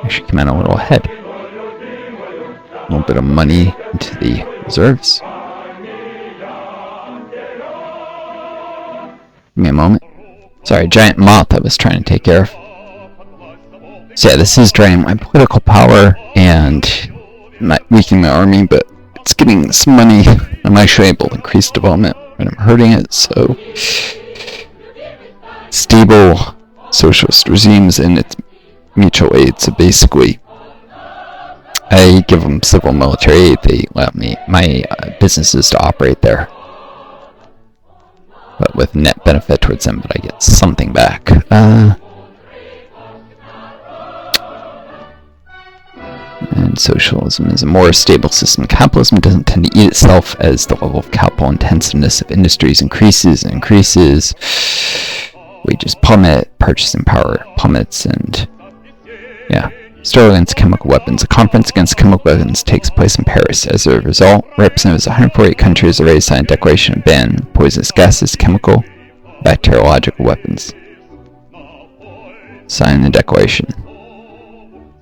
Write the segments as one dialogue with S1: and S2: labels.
S1: Actually came out a little ahead. A little bit of money into the reserves. Give me a moment. Sorry, giant moth I was trying to take care of. So yeah, this is draining my political power and weakening my army, but it's getting some money. I'm actually able to increase development when I'm hurting it, so stable socialist regimes and its mutual aid. So basically, I give them civil military aid. They allow me my businesses to operate there, but with net benefit towards them, but I get something back. And socialism is a more stable system. Capitalism doesn't tend to eat itself as the level of capital intensiveness of industries increases and increases. Wages plummet, purchasing power plummets, and yeah. Struggle against chemical weapons. A conference against chemical weapons takes place in Paris. As a result, representatives of 148 countries are ready to sign a declaration of ban poisonous gases, chemical, bacteriological weapons. Sign the declaration.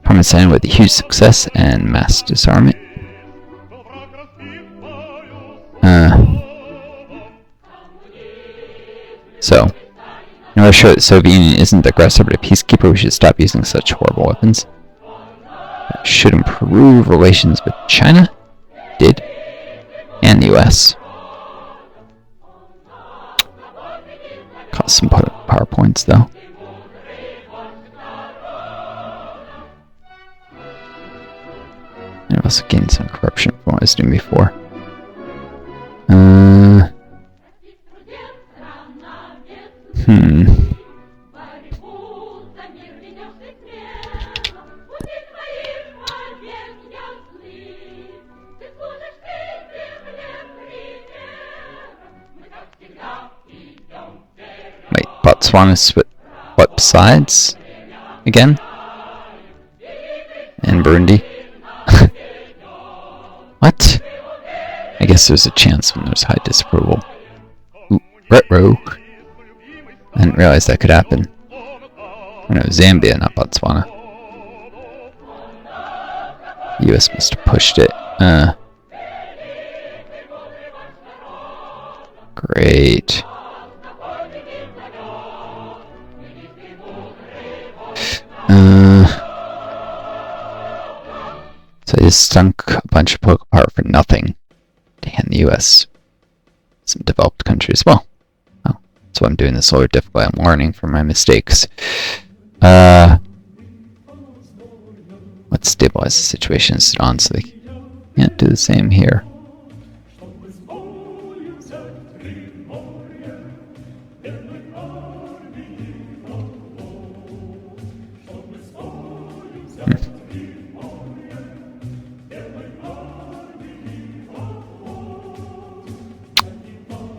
S1: Parliament signed with a huge success and mass disarmament. So, in order to show that the Soviet Union isn't the aggressor but a peacekeeper, we should stop using such horrible weapons. That should improve relations with China. Did. And the US. Cost some PowerPoints though. And I also gained some corruption from what I was doing before. Wait, Botswana what sides? Again? And Burundi? What? I guess there's a chance when there's high disapproval. Ooh, retro. I didn't realize that could happen. Oh no, Zambia, not Botswana. The US must have pushed it. Great. So I just stunk a bunch of political power for nothing to hand the US some developed countries. Well, that's why I'm doing this a little difficult. I'm learning from my mistakes. Let's stabilize the situation in Sudan so they can't do the same here.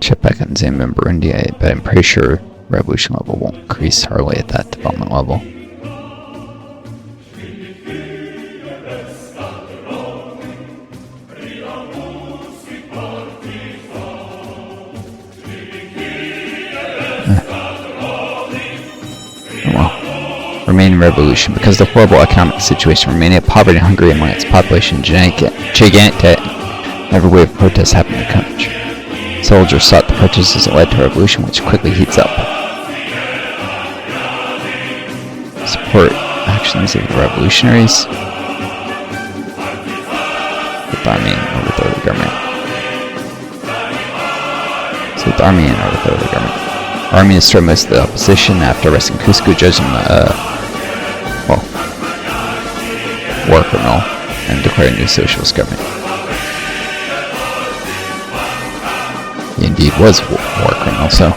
S1: Check back on Zambia and Burundi, but I'm pretty sure revolution level won't increase hardly at that development level. Remain in revolution. Because of the horrible economic situation, Romania, poverty and hunger among its population, gigantic, every wave of protests happened in the country. Soldiers sought the protests that led to a revolution which quickly heats up. Support actions of the revolutionaries. With the army and overthrow the government. So with the army and overthrow the government. Army destroyed most of the opposition after arresting Cusco, judging war criminal, and declaring a new socialist government. He indeed was a war criminal, so.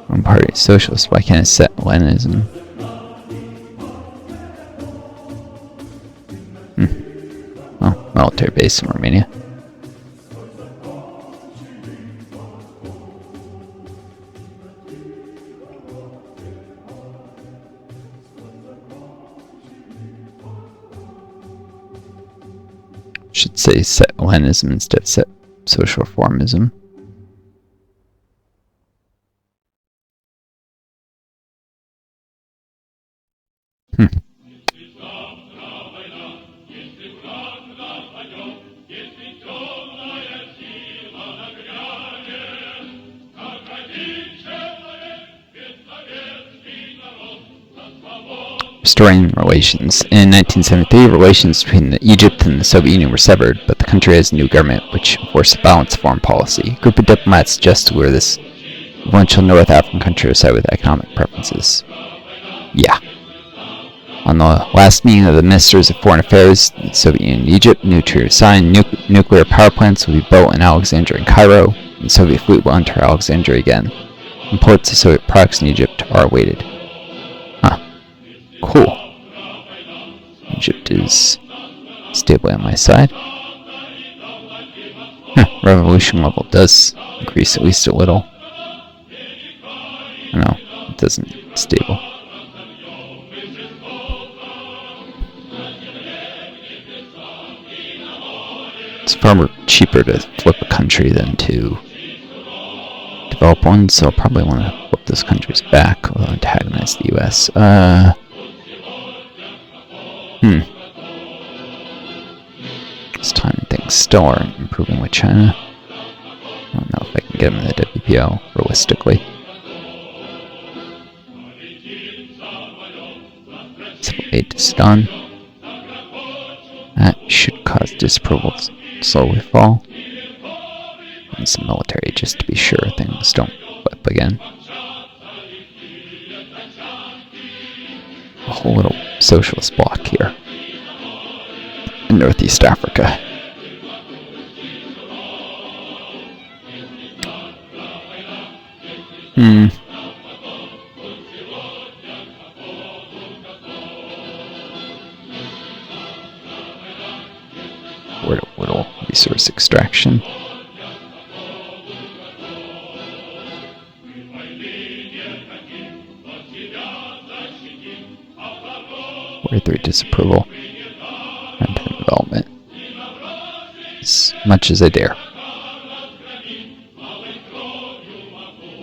S1: One party is socialist, why can't it set Leninism? Well, military base in Romania. Should say Leninism instead of social reformism. Restoring relations. In 1973, relations between Egypt and the Soviet Union were severed, but the country has a new government which enforced a balanced foreign policy. A group of diplomats suggest where this influential North African country was sided with economic preferences. Yeah. On the last meeting of the ministers of foreign affairs, the Soviet Union and Egypt, new treaty was signed. Nuclear power plants will be built in Alexandria and Cairo, and the Soviet fleet will enter Alexandria again. Imports of Soviet products in Egypt are awaited. Cool. Egypt is stably on my side. Revolution level does increase at least a little. No, it doesn't stable. It's far more cheaper to flip a country than to develop one, so I'll probably want to flip those countries back or antagonize the US. This time things still aren't improving with China. I don't know if I can get them in the WPO realistically. Civil aid to Sudan. That should cause disapproval to slowly fall. And some military just to be sure things don't flip again. A whole little socialist bloc here in Northeast Africa. Little resource extraction. Word 3 disapproval. And development. As much as I dare.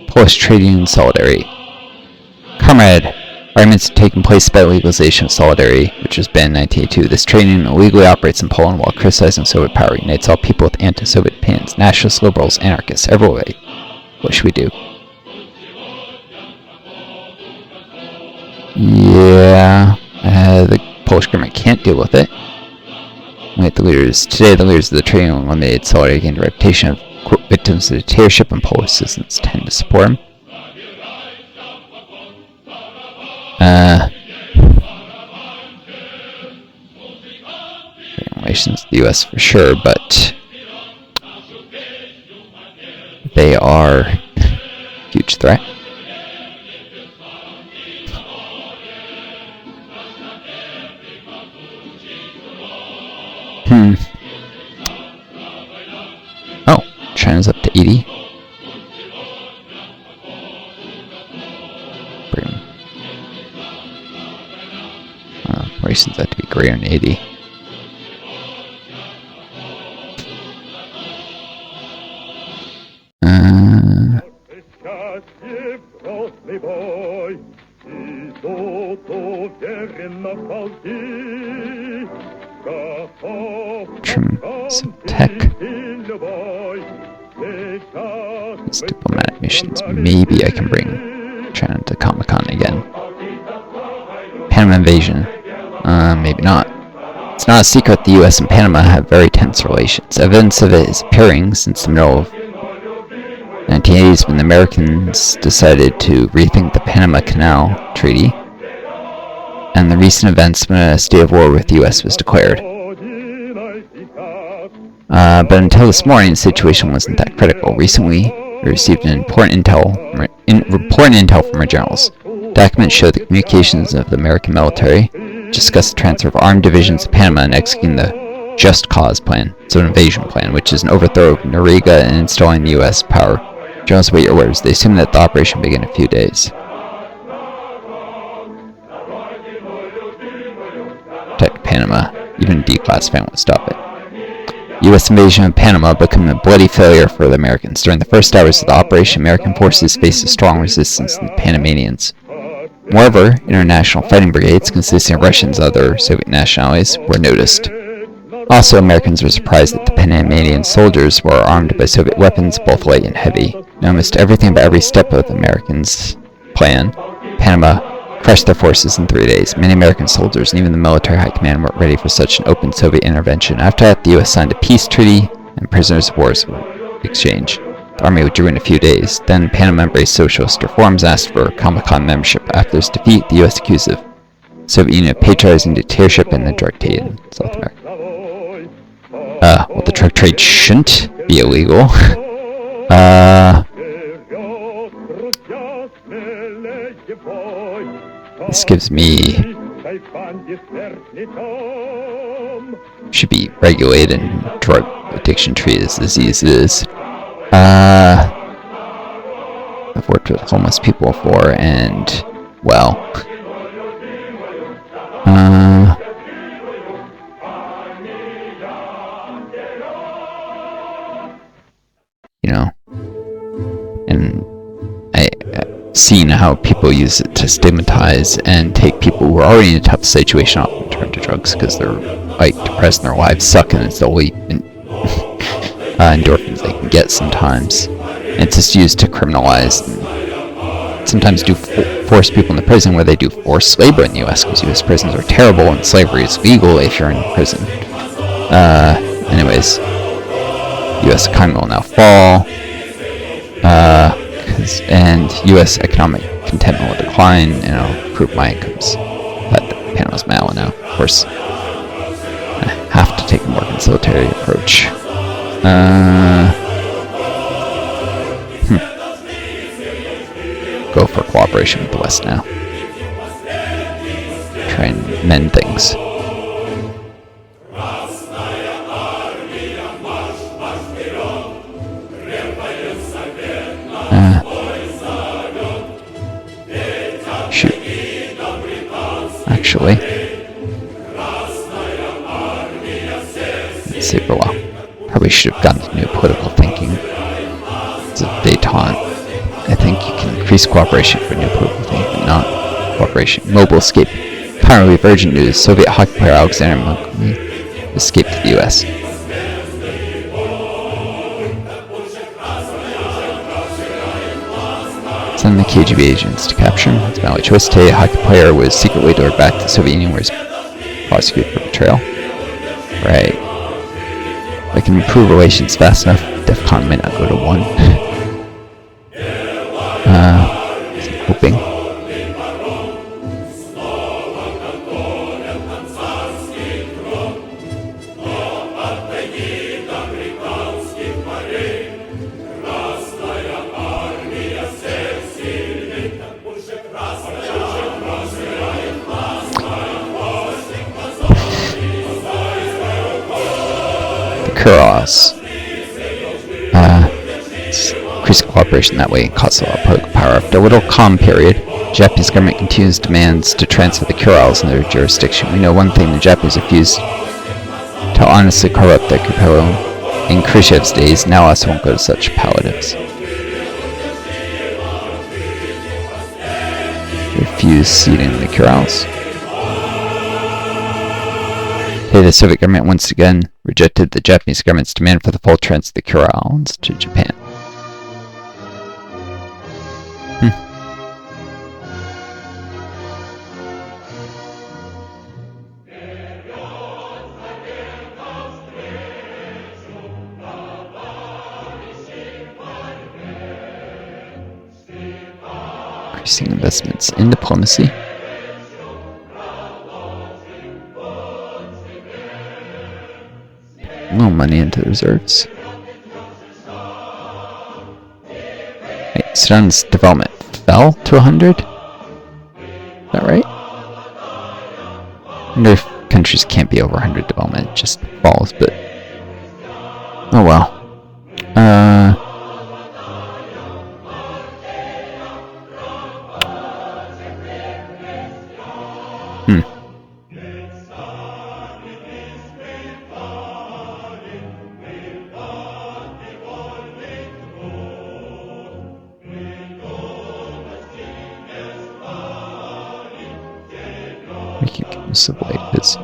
S1: Polish trade union solidarity. Comrade, arguments have taken place about legalization of solidarity, which was banned in 1982. This trade union illegally operates in Poland while criticizing Soviet power. Unites all people with anti-Soviet opinions. Nationalists, liberals, anarchists, everywhere. What should we do? Yeah, the Polish government can't deal with it. Today the leaders of the trade union eliminated solidarity gained a reputation of quote, victims of dictatorship, and Polish citizens tend to support him. Relations with the US for sure, but they are a huge threat. Oh, China's up to 80. Relations have to be greater than 80. Trim some tech. These diplomatic missions. Maybe I can bring China to Comic-Con again. Panama invasion. Maybe not. It's not a secret the US and Panama have very tense relations. Evidence of it is appearing since the middle of 1980s when the Americans decided to rethink the Panama Canal Treaty, and the recent events when a state of war with the US was declared. But until this morning, the situation wasn't that critical. Recently, we received an important intel from our generals. Documents show the communications of the American military discuss the transfer of armed divisions to Panama and executing the Just Cause Plan, so an invasion plan, which is an overthrow of Noriega and installing U.S. power. Generals, await your orders. They assume that the operation will begin in a few days. Protect Panama. Even declassified won't stop it. U.S. invasion of Panama became a bloody failure for the Americans. During the first hours of the operation, American forces faced a strong resistance from the Panamanians. Moreover, international fighting brigades consisting of Russians and other Soviet nationalities were noticed. Also, Americans were surprised that the Panamanian soldiers were armed by Soviet weapons, both light and heavy. And almost everything about every step of the Americans' plan, Panama crushed their forces in 3 days. Many American soldiers and even the military high command weren't ready for such an open Soviet intervention. After that, the U.S. signed a peace treaty, and prisoners of war were exchanged. The army withdrew in a few days. Then Panama embraced socialist reforms and asked for Comecon membership. After this defeat, the U.S. accused the Soviet Union of patronizing dictatorship and the drug trade in South America. Well, the drug trade shouldn't be illegal. This gives me... should be regulated and drug addiction treated as diseases. I've worked with homeless people before, and, well... you know, and I've seen how people use it to stigmatize and take people who are already in a tough situation off and turn to drugs because they're like depressed and their lives suck, and it's the only endorphins they can get sometimes. And it's just used to criminalize and sometimes do force people into prison, where they do forced labor in the U.S. because U.S. prisons are terrible and slavery is legal if you're in prison. Anyways, U.S. economy will now fall, and U.S. economic contentment will decline, and it'll improve my incomes. But Panama's my ally now. Of course, I have to take a more conciliatory approach. Go for cooperation with the West now. Try and mend things. Shoot. Actually, let's see for a while. Probably should have gone to new political thinking. It's a detente. I think you can increase cooperation for new political thinking, but not cooperation. Mobile escape. Currently, urgent news. Soviet hockey player Alexander Montgomery escaped to the U.S. Send the KGB agents to capture him. It's my only choice today. A hockey player was secretly lured back to the Soviet Union, where he's prosecuted for betrayal. Right. If I can improve relations fast enough, DEFCON might not go to 1. Hoping. Kurils. Increase cooperation that way and cause a lot of political power. After a little calm period, the Japanese government continues demands to transfer the Kurils in their jurisdiction. We know one thing: the Japanese refused to honestly carve up the archipelago in Khrushchev's days. Now us won't go to such palliatives. Refuse ceding the Kurils. Today, the Soviet government once again rejected the Japanese government's demand for the full transfer of the Kurils to Japan. Increasing investments in diplomacy. No money into the reserves. Wait, Sudan's development fell to 100? Is that right? I wonder if countries can't be over 100 development, it just falls, but... oh well. civil wages.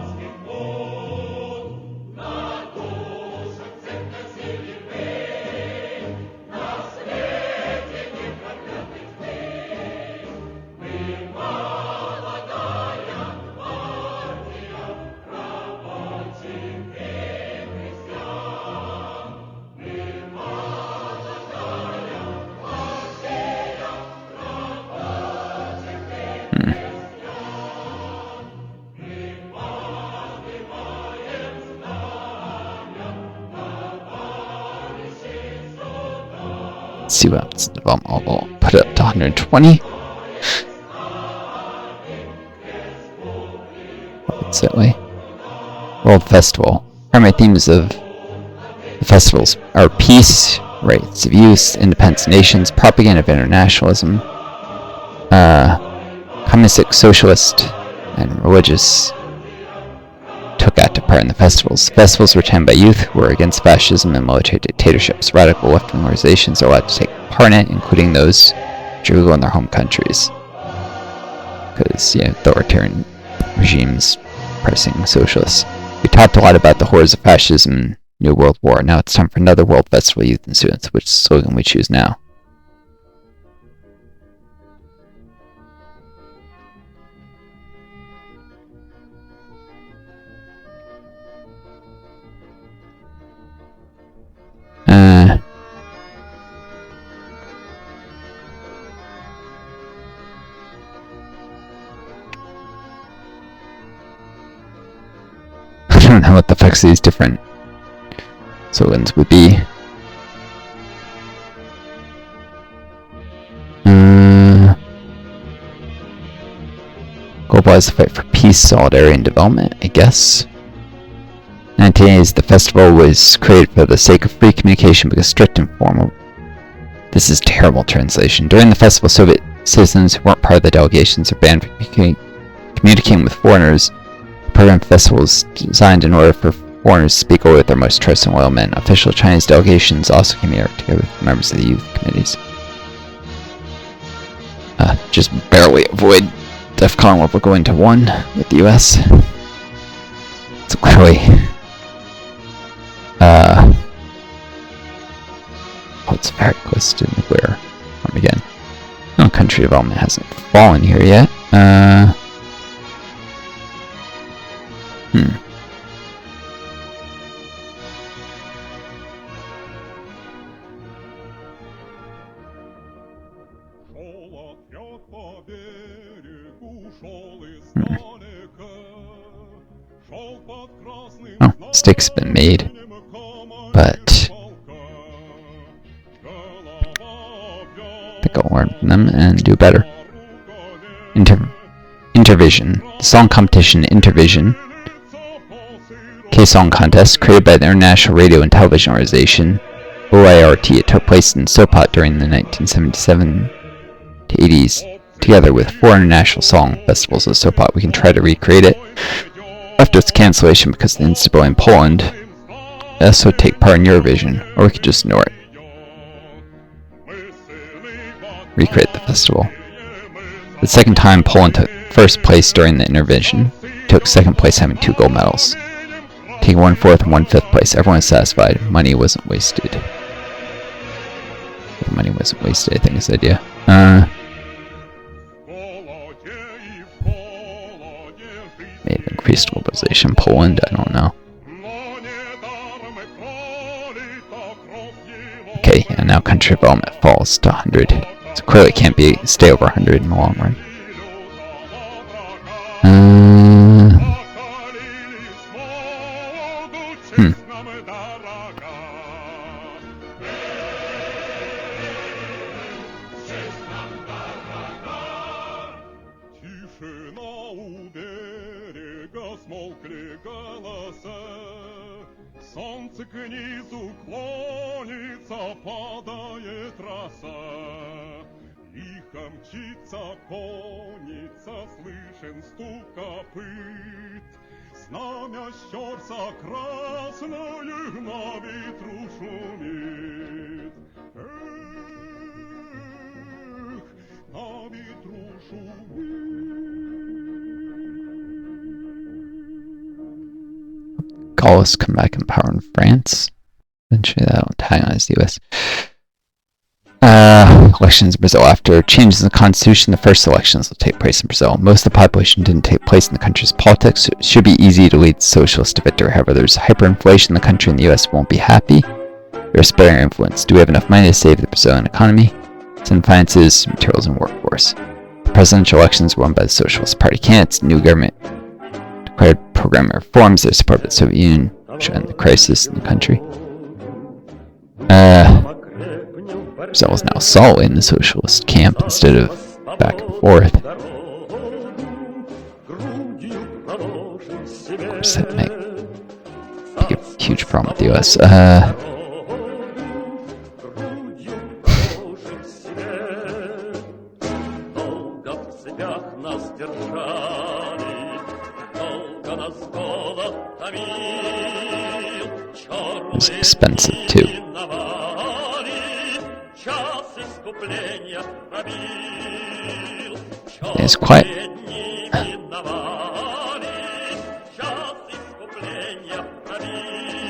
S1: Let's see what happens to development. I'll put it up to 120. It's that way. World Festival. Primary themes of the festivals are peace, rights of youth, independence of nations, propaganda of internationalism, communistic, socialist, and religious took active part in the festivals. Festivals were attended by youth who were against fascism and military dictatorships. Radical left-wing organizations are allowed to take part in it, including those which are illegal in their home countries. Because, authoritarian regimes pressing socialists. We talked a lot about the horrors of fascism and New World War. Now it's time for another World Festival Youth and Students. Which slogan we choose now? I don't know what the fuck these different slogans would be. Globalize the fight for peace, solidarity, and development, I guess. 1980s, the festival was created for the sake of free communication because strict and formal. This is terrible translation. During the festival, Soviet citizens who weren't part of the delegations are banned from communicating with foreigners. The program festival was designed in order for foreigners to speak with their most trusted and loyal men. Official Chinese delegations also came here together with members of the youth committees. Just barely avoid DEFCON level going to 1 with the US. It's clearly it's very close to nuclear Armageddon. No, country development hasn't fallen here yet. Oh, mistakes have been made, but I think I'll learn from them and do better. Intervision. The song competition Intervision, K-Song Contest, created by the International Radio and Television Organization, OIRT. It took place in Sopot during the 1977 to 80s, together with 4 international song festivals in Sopot. We can try to recreate it. After its cancellation because of the instability in Poland, also take part in Eurovision, or we could just ignore it. Recreate the festival. The second time Poland took first place during the Intervision, took second place having 2 gold medals. Taking 1 fourth and 1 fifth place, everyone is satisfied. Money wasn't wasted. Money wasn't wasted, I think is the idea. May have increased globalization in Poland, I don't know. Okay, and now country development falls to 100. So clearly it can't stay over 100 in the long run.
S2: Солнце к низу клонится, падает роса. Лихо мчится конница, слышен стук копыт. Знамя щерса красное на ветру шумит. Эх, на ветру шумит.
S1: Gaulists come back in power in France. Eventually that'll antagonize the US. Elections in Brazil. After changes in the constitution, the first elections will take place in Brazil. Most of the population didn't take place in the country's politics. So it should be easy to lead socialists to victory. However, there's hyperinflation in the country and the US won't be happy. There's better influence. Do we have enough money to save the Brazilian economy? It's in finances, materials, and workforce. The presidential elections were won by the Socialist Party candidates. New government declared programming reforms. They're supported by the Soviet Union, which end the crisis in the country. Brazil is now solidly in the socialist camp instead of back and forth. Of course, that might be a huge problem with the US. It's expensive too. It's quite.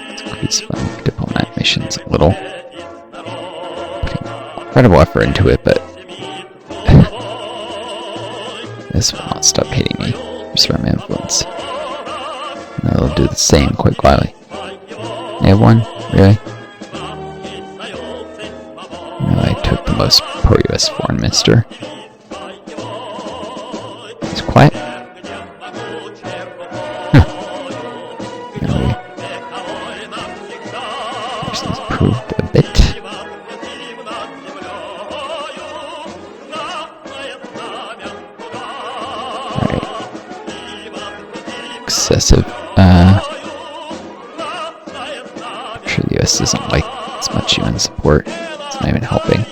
S1: Let's increase diplomatic missions a little. Putting incredible effort into it, but this will not stop hating me. Restore my influence. And I'll do the same quite quietly. They have one? Really? No, I took the most pro-US foreign minister. He's quiet. Huh. Really? This improved a bit. Alright. Excessive. I'm sure the US doesn't like as much UN support. It's not even helping.